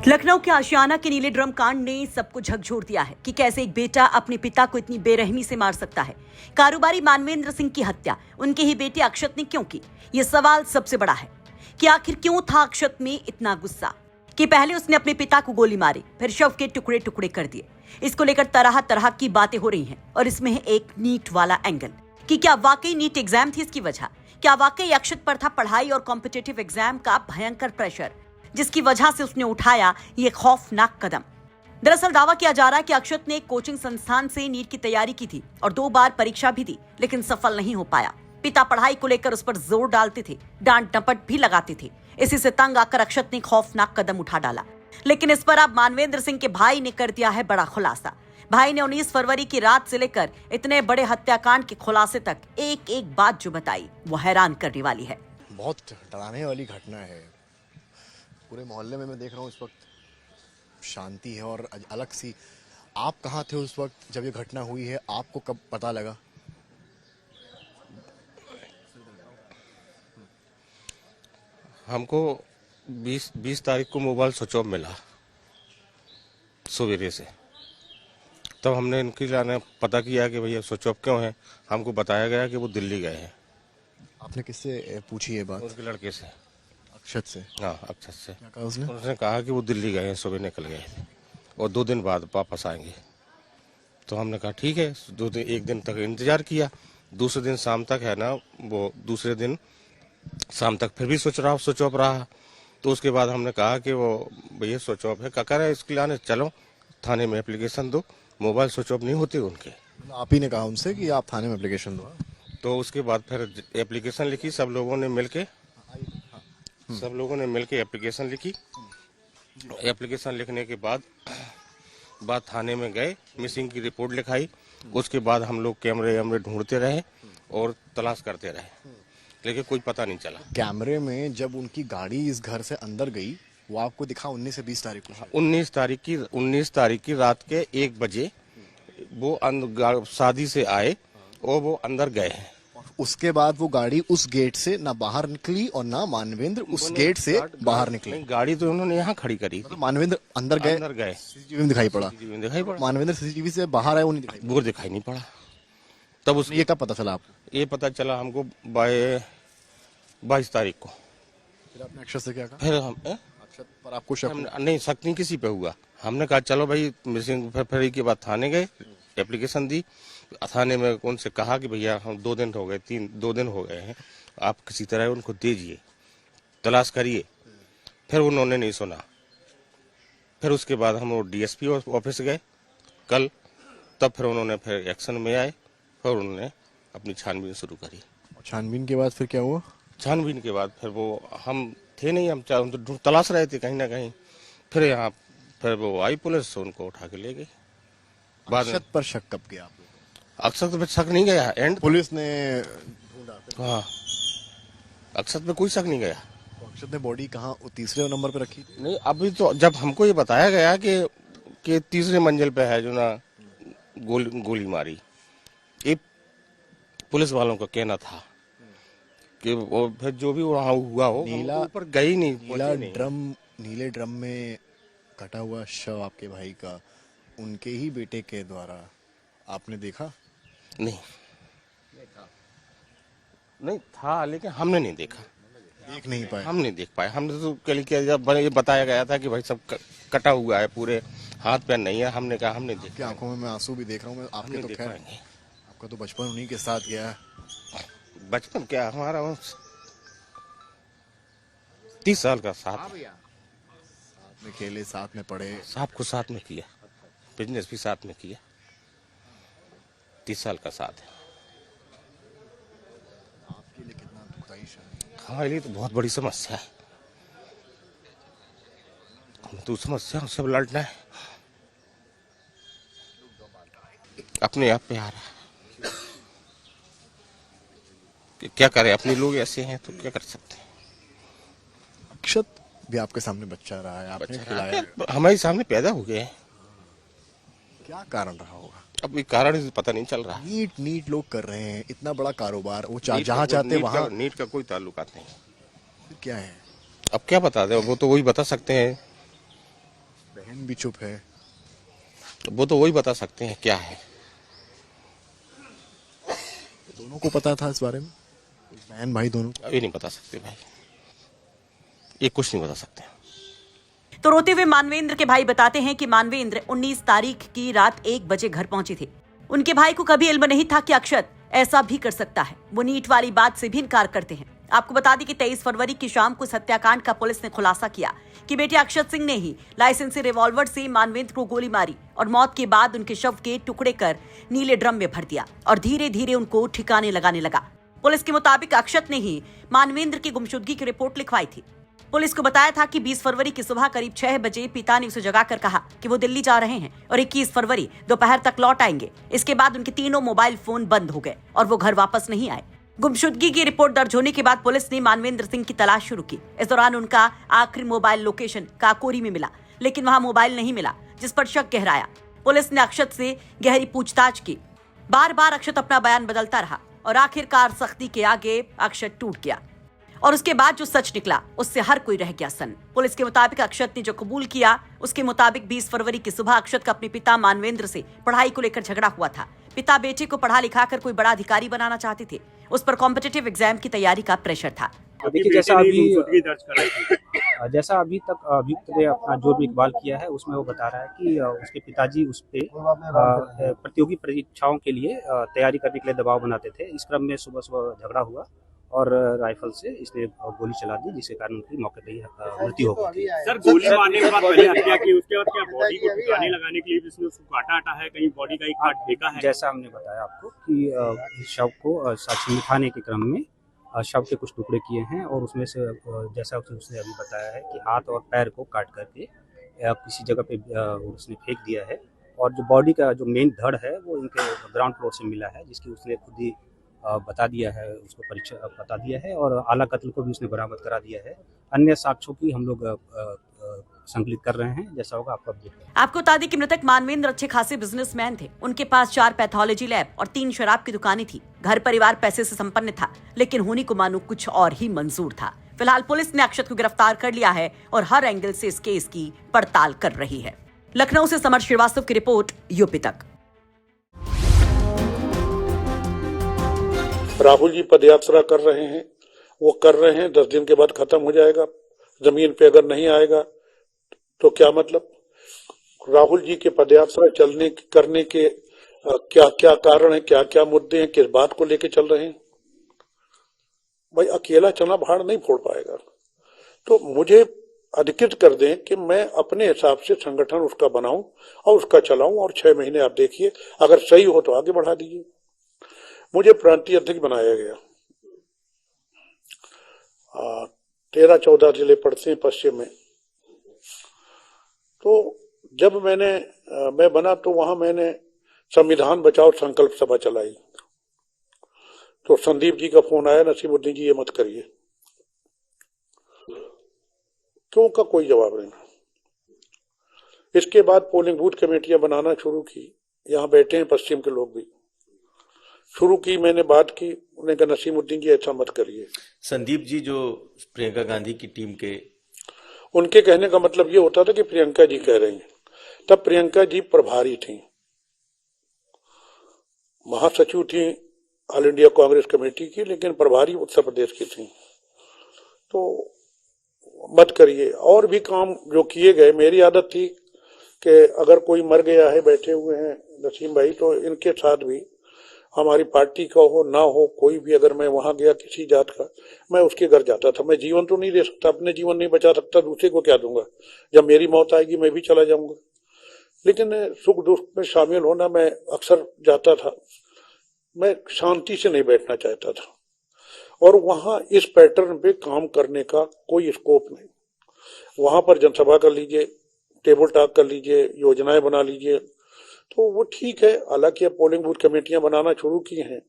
लखनऊ के आशियाना के नीले ड्रम कांड ने सबको झकझोर दिया है कि कैसे एक बेटा अपने पिता को इतनी बेरहमी से मार सकता है। कारोबारी मानवेंद्र सिंह की हत्या उनके ही बेटे अक्षत ने क्यों की? ये सवाल सबसे बड़ा है कि आखिर क्यों था अक्षत में इतना गुस्सा कि पहले उसने अपने पिता को गोली मारी, फिर शव के टुकड़े टुकड़े कर दिए। इसको लेकर तरह तरह की बातें हो रही हैं और इसमें है एक नीट वाला एंगल कि क्या वाकई नीट एग्जाम थी इसकी वजह? क्या वाकई अक्षत पर था पढ़ाई और कॉम्पिटिटिव एग्जाम का भयंकर प्रेशर जिसकी वजह से उसने उठाया ये खौफनाक कदम? दरअसल दावा किया जा रहा है कि अक्षत ने एक कोचिंग संस्थान से नीट की तैयारी की थी और 2 बार परीक्षा भी दी, लेकिन सफल नहीं हो पाया। पिता पढ़ाई को लेकर उस पर जोर डालते थे, डांट डपट भी लगाते थे। इसी से तंग आकर अक्षत ने खौफनाक कदम उठा डाला। लेकिन इस पर अब मानवेंद्र सिंह के भाई ने कर दिया है बड़ा खुलासा। भाई ने 19 फरवरी की रात से लेकर इतने बड़े हत्याकांड के खुलासे तक एक एक बात जो बताई वो हैरान करने वाली है। बहुत डराने वाली घटना है। पूरे मोहल्ले में मैं देख रहा हूँ इस वक्त शांति है और अलग सी। आप कहाँ थे उस वक्त जब ये घटना हुई है? आपको कब पता लगा? हमको 20 तारीख को मोबाइल स्विच ऑफ मिला सवेरे से। तब हमने इनकी लाने पता किया कि भैया स्विच ऑफ क्यों है। हमको बताया गया कि वो दिल्ली गए हैं। आपने किससे पूछी ये बात? उसके लड़के से, अक्षत से? हाँ अक्षत से। क्या कहा उसने? उसने कहा कि वो दिल्ली गए हैं, सुबह निकल गए थे और 2 दिन बाद वापस आएंगे। तो हमने कहा ठीक है। 1 दिन तक इंतजार किया। दूसरे दिन शाम तक है ना, वो दूसरे दिन शाम तक फिर भी स्विच ऑफ रहा। तो उसके बाद हमने कहा कि वो भैया स्विच ऑफ है, कह रहे इसके लाने चलो थाने में एप्लीकेशन दो। मोबाइल स्विच ऑफ नहीं होते उनके। आप ही ने कहा उनसे कि आप थाने में एप्लीकेशन दो? तो उसके बाद फिर एप्लीकेशन लिखी। सब लोगों ने मिलके एप्लीकेशन लिखी। एप्लीकेशन लिखने के बाद थाने में गए, मिसिंग की रिपोर्ट लिखाई। उसके बाद हम लोग कैमरे ढूंढते रहे और तलाश करते रहे, लेकिन कोई पता नहीं चला। कैमरे में जब उनकी गाड़ी इस घर से अंदर गई वो आपको दिखा 19 से 20 तारीख को? 19 तारीख की रात के 1 बजे वो शादी से आए और वो अंदर गए हैं। उसके बाद वो गाड़ी उस गेट से ना बाहर निकली और ना मानवेंद्र उस गेट से बाहर निकले। गाड़ी तो उन्होंने यहाँ खड़ी करी। तो मानवेंद्र अंदर गए? सीसीटीवी में दिखाई पड़ा? मानवेंद्र सीसीटीवी से बाहर आए, वो दिखाई नहीं पड़ा। तब उसको ये कब पता चला आपको? ये पता चला हमको 22 तारीख को। फिर आपने अक्षत से क्या कहा? फिर हम अक्षत पर आपको शक नहीं, शक नहीं किसी पे हुआ। हमने कहा चलो भाई मिसिंग। फिर के बाद थाने गए, एप्लीकेशन दी। थाने में उनसे कहा कि भैया हम 2 दिन हो गए, 2 दिन हो गए हैं, आप किसी तरह उनको दीजिए, तलाश करिए। फिर उन्होंने नहीं सुना। फिर उसके बाद हम डीएसपी ऑफिस गए कल। तब फिर उन्होंने फिर एक्शन में आए। फिर उन्होंने अपनी छानबीन शुरू करी। छानबीन के बाद फिर क्या हुआ? छानबीन के बाद फिर वो हम थे नहीं, हम तो तलाश रहे थे कहीं ना कहीं। फिर यहाँ फिर वो आई पुलिस, उनको उठा के ले गई। अक्षत पर शक कब किया आपने? अक्षत पे शक नहीं गया। एंड पुलिस ने ढूंढा? हाँ, अक्षत पे कोई शक नहीं गया। तो अक्षत ने बॉडी कहाँ तीसरे नंबर पे रखी? नहीं, अभी तो जब हमको ये बताया गया कि तीसरे मंजिल पे है जो ना गोली मारी। ये पुलिस वालों का कहना था कि वो फिर जो भी वहाँ हुआ हो, ऊपर गई नहीं। नीले ड्रम में कटा हुआ शव आपके भाई का उनके ही बेटे के द्वारा आपने देखा? नहीं था, लेकिन हमने नहीं देखा। देख नहीं पाए? हम नहीं देख पाए। हमने तो कल जब ये बताया गया था कि भाई सब कटा हुआ है, पूरे हाथ पैर नहीं है, हमने कहा हमने देखा। आपकी आंखों में मैं आंसू भी देख रहा हूँ। मैं आपके तो खैर आपका तो बचपन उन्हीं के साथ गया है। बचपन क्या, हमारा 30 साल का साथ में खेले, साथ में पढ़े, सब कुछ साथ में किया, बिजनेस भी साथ में किया। 30 साल का साथ है। आपके लिए कितना दुखदाई है? हमारे लिए तो बहुत बड़ी समस्या है। तो समस्या सब लड़ना है, अपने आप पे आ रहा है। क्या करें, अपने लोग ऐसे हैं तो क्या कर सकते हैं। अक्षत भी आपके सामने बच्चा रहा है, आपने खिलाया, हमारे सामने पैदा हो गए हैं। क्या कारण रहा होगा? अब ये कारण पता नहीं चल रहा है। नीट लोग कर रहे हैं, इतना बड़ा कारोबार, वो जहाँ चाहते वहाँ। नीट का कोई ताल्लुकात नहीं। फिर क्या है? अब क्या बता दे, वो तो वही बता सकते हैं। भी चुप है। वो तो वही बता सकते हैं क्या है। दोनों को पता था इस बारे में, बहन भाई दोनों को? अभी नहीं बता सकते भाई, ये कुछ नहीं बता सकते। तो रोते हुए मानवेंद्र के भाई बताते हैं कि मानवेंद्र 19 तारीख की रात 1 बजे घर पहुंचे थे। उनके भाई को कभी इल्म नहीं था कि अक्षत ऐसा भी कर सकता है। वो नीट वाली बात से भी इनकार करते हैं। आपको बता दें कि 23 फरवरी की शाम को इस हत्याकांड का पुलिस ने खुलासा किया कि बेटे अक्षत सिंह ने ही लाइसेंसी रिवॉल्वर से मानवेंद्र को गोली मारी और मौत के बाद उनके शव के टुकड़े कर नीले ड्रम में भर दिया और धीरे धीरे उनको ठिकाने लगाने लगा। पुलिस के मुताबिक अक्षत ने ही मानवेंद्र की गुमशुदगी की रिपोर्ट लिखवाई थी। पुलिस को बताया था कि 20 फरवरी की सुबह करीब 6 बजे पिता ने उसे जगाकर कहा कि वो दिल्ली जा रहे हैं और 21 फरवरी दोपहर तक लौट आएंगे। इसके बाद उनके तीनों मोबाइल फोन बंद हो गए और वो घर वापस नहीं आए। गुमशुदगी की रिपोर्ट दर्ज होने के बाद पुलिस ने मानवेंद्र सिंह की तलाश शुरू की। इस दौरान उनका आखिरी मोबाइल लोकेशन काकोरी में मिला, लेकिन वहां मोबाइल नहीं मिला, जिस पर शक गहराया। पुलिस ने अक्षत से गहरी पूछताछ की। बार बार अक्षत अपना बयान बदलता रहा और आखिरकार सख्ती के आगे अक्षत टूट गया और उसके बाद जो सच निकला उससे हर कोई रह गया सन्न। पुलिस के मुताबिक अक्षत ने जो कबूल किया उसके मुताबिक 20 फरवरी की सुबह अक्षत का अपने पिता मानवेंद्र से पढ़ाई को लेकर झगड़ा हुआ था। पिता बेटे को पढ़ा लिखा कर कोई बड़ा अधिकारी बनाना चाहते थे। उस पर कॉम्पिटिटिव एग्जाम की तैयारी का प्रेशर था। देखिए जैसा अभी तक अभियुक्त ने अपना जो भी इकबाल किया है उसमें वो बता रहा है कि उसके पिताजी उस पे प्रतियोगी परीक्षाओं के लिए तैयारी करने के लिए दबाव बनाते थे। इस क्रम में सुबह सुबह झगड़ा हुआ और राइफल से इसने गोली चला दी, जिसके कारण उनकी मौके पर ही मृत्यु हो गई। सर, गोली मारने के बाद पहले हत्या की, उसके बाद क्या बॉडी को ठिकाने लगाने के लिए इसने उसको काटा है, कहीं बॉडी का एक पार्ट फेंका है? जैसा हमने बताया आपको कि शव को साक्ष्य मिटाने के क्रम में शव के कुछ टुकड़े किए हैं और उसमें से जैसा उसने अभी बताया है कि हाथ और पैर को काट करके किसी जगह पे उसने फेंक दिया है और जो बॉडी का जो मेन धड़ है वो इनके ग्राउंड फ्लोर से मिला है, जिसकी उसने खुद ही बता दिया है, उसको परीक्षा बता दिया है और आला कत्ल को भी उसने बरामद करा दिया है। अन्य साक्ष्यों की हम लोग संकलित कर रहे हैं, जैसा होगा आपको अपडेट करेंगे। आपको बता दें कि मृतक मानवेंद्र अच्छे खासे बिजनेसमैन थे। उनके पास 4 पैथोलॉजी लैब और 3 शराब की दुकानें थी। घर परिवार पैसे से संपन्न था, लेकिन होनी को मानो कुछ और ही मंजूर था। फिलहाल पुलिस ने अक्षत को गिरफ्तार कर लिया है और हर एंगल से इस केस की पड़ताल कर रही है। लखनऊ से समर श्रीवास्तव की रिपोर्ट, यूपी तक। राहुल जी पदयात्रा कर रहे हैं, वो कर रहे हैं, 10 दिन के बाद खत्म हो जाएगा। जमीन पे अगर नहीं आएगा तो क्या मतलब? राहुल जी के पदयात्रा करने के क्या क्या कारण है, क्या क्या मुद्दे हैं, किस बात को लेके चल रहे हैं? भाई अकेला चना भाड़ नहीं फोड़ पाएगा। तो मुझे अधिकृत कर दें कि मैं अपने हिसाब से संगठन उसका बनाऊं और उसका चलाऊं और 6 महीने आप देखिए, अगर सही हो तो आगे बढ़ा दीजिए। मुझे प्रांतीय अध्यक्ष बनाया गया। 13-14 जिले पड़ते हैं पश्चिम में। तो जब मैं बना तो वहां मैंने संविधान बचाओ संकल्प सभा चलाई। तो संदीप जी का फोन आया, नसीमुद्दीन जी ये मत करिए। क्यों का कोई जवाब नहीं। इसके बाद पोलिंग बूथ कमेटियां बनाना शुरू की। यहाँ बैठे हैं पश्चिम के लोग भी। शुरू की, मैंने बात की, उन्होंने कहा नसीमुद्दीन जी ऐसा मत करिए। संदीप जी जो प्रियंका गांधी की टीम के, उनके कहने का मतलब ये होता था कि प्रियंका जी कह रही हैं। तब प्रियंका जी प्रभारी थी, महासचिव थी ऑल इंडिया कांग्रेस कमेटी की, लेकिन प्रभारी उत्तर प्रदेश की थी। तो मत करिए। और भी काम जो किए गए, मेरी आदत थी कि अगर कोई मर गया है, बैठे हुए हैं नसीम भाई, तो इनके साथ भी हमारी पार्टी का हो ना हो कोई भी, अगर मैं वहां गया किसी जात का, मैं उसके घर जाता था। मैं जीवन तो नहीं दे सकता, अपने जीवन नहीं बचा सकता, दूसरे को क्या दूंगा? जब मेरी मौत आएगी मैं भी चला जाऊंगा। लेकिन सुख दुख में शामिल होना मैं अक्सर जाता था। मैं शांति से नहीं बैठना चाहता था और वहां इस पैटर्न पे काम करने का कोई स्कोप नहीं। वहां पर जनसभा कर लीजिए, टेबल टॉक कर लीजिए, योजनाएं बना लीजिए, तो वो ठीक है। हालांकि अब पोलिंग बूथ कमेटियां बनाना शुरू की हैं।